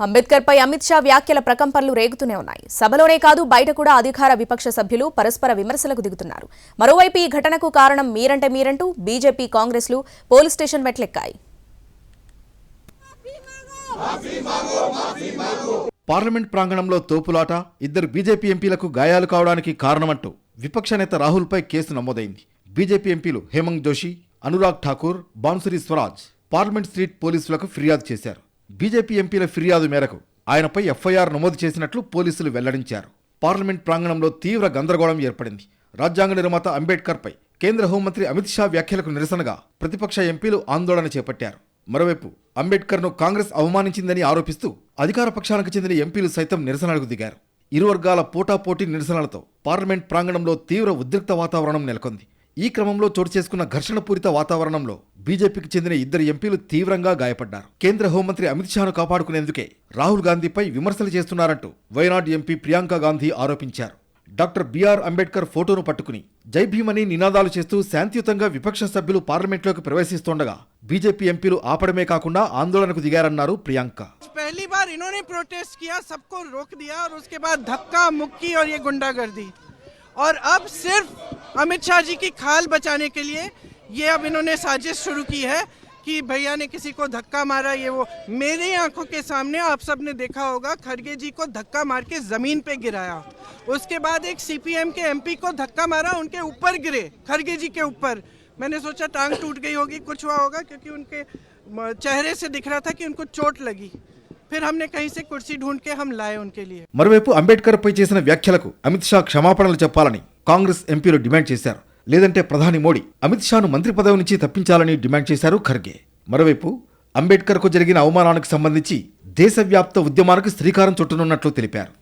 అంబేద్కర్ పై అమిత్ షా వ్యాఖ్యల ప్రకంపనలు రేగుతూనే ఉన్నాయి. సభలోనే కాదు బయట కూడా అధికార విపక్ష సభ్యులు పరస్పర విమర్శలకు దిగుతున్నారు. మరోవైపు ఈ ఘటనకు కారణం మీరంటూ బీజేపీ కాంగ్రెస్లు పోలీస్ స్టేషన్ మెట్లెక్కాయి. పార్లమెంట్ ప్రాంగణంలో తోపులాట, ఇద్దరు బీజేపీ ఎంపీలకు గాయాలు కావడానికి కారణమంటూ విపక్ష నేత రాహుల్పై కేసు నమోదైంది. బీజేపీ ఎంపీలు హేమంత్ జోషి, అనురాగ్ ఠాకూర్, బాన్సురి స్వరాజ్ పార్లమెంట్ స్ట్రీట్ పోలీసులకు ఫిర్యాదు చేశారు. బీజేపీ ఎంపీల ఫిర్యాదు మేరకు ఆయనపై ఎఫ్ఐఆర్ నమోదు చేసినట్లు పోలీసులు వెల్లడించారు. పార్లమెంట్ ప్రాంగణంలో తీవ్ర గందరగోళం ఏర్పడింది. రాజ్యాంగ నిర్మాత అంబేద్కర్పై కేంద్ర హోంమంత్రి అమిత్ షా వ్యాఖ్యలకు నిరసనగా ప్రతిపక్ష ఎంపీలు ఆందోళన చేపట్టారు. మరోవైపు అంబేద్కర్ను కాంగ్రెస్ అవమానించిందని ఆరోపిస్తూ అధికార పక్షానికి చెందిన ఎంపీలు సైతం నిరసనలకు దిగారు. ఇరు వర్గాల పోటాపోటీ నిరసనలతో పార్లమెంట్ ప్రాంగణంలో తీవ్ర ఉద్రిక్త వాతావరణం నెలకొంది. ఈ క్రమంలో చోటు చేసుకున్న ఘర్షణపూరిత వాతావరణంలో బీజేపీకి చెందిన ఇద్దరు ఎంపీలు తీవ్రంగా గాయపడ్డారు. కేంద్ర హోంమంత్రి అమిత్ షాను కాపాడుకునేందుకే రాహుల్ గాంధీపై విమర్శలు చేస్తున్నారంటూ వయనాడ్ ఎంపీ ప్రియాంక గాంధీ ఆరోపించారు. డాక్టర్ బిఆర్ అంబేద్కర్ ఫోటోను పట్టుకుని జై భీమని నినాదాలు చేస్తూ శాంతియుతంగా విపక్ష సభ్యులు పార్లమెంట్లోకి ప్రవేశిస్తుండగా బీజేపీ ఎంపీలు ఆపడమే కాకుండా ఆందోళనకు దిగారన్నారు ప్రియాంక. पहली बार इन्होंने प्रोटेस्ट किया, सबको रोक दिया और उसके बाद धक्का मुक्की और ये गुंडागर्दी, और अब सिर्फ अमित शाह जी की खाल बचाने के लिए ये अब इन्होंने साजिश शुरू की है कि भैया ने किसी को धक्का मारा। ये वो मेरी आंखों के सामने आप सब ने देखा होगा, खड़गे जी को धक्का मार के जमीन पे गिराया, उसके बाद एक सीपीएम के एमपी को धक्का मारा, उनके ऊपर गिरे, खड़गे जी के ऊपर। मैंने सोचा टांग टूट गई होगी, कुछ हुआ होगा, क्योंकि उनके चेहरे से दिख रहा था कि उनको चोट लगी। फिर हमने कहीं से कुर्सी ढूंढ के हम लाए उनके लिए. మరోవైపు అంబేద్కర్ పై చేసిన వ్యాఖ్యలకు అమిత్ షా క్షమాపణలు చెప్పాలని కాంగ్రెస్ ఎంపీలు డిమాండ్ చేశారు. లేదంటే ప్రధాని మోడీ అమిత్ షాను మంత్రి పదవి నుంచి తప్పించాలని డిమాండ్ చేశారు ఖర్గే. మరోవైపు అంబేద్కర్కు జరిగిన అవమానానికి సంబంధించి దేశవ్యాప్త ఉద్యమానికి శ్రీకారం చుట్టనున్నట్లు తెలిపారు.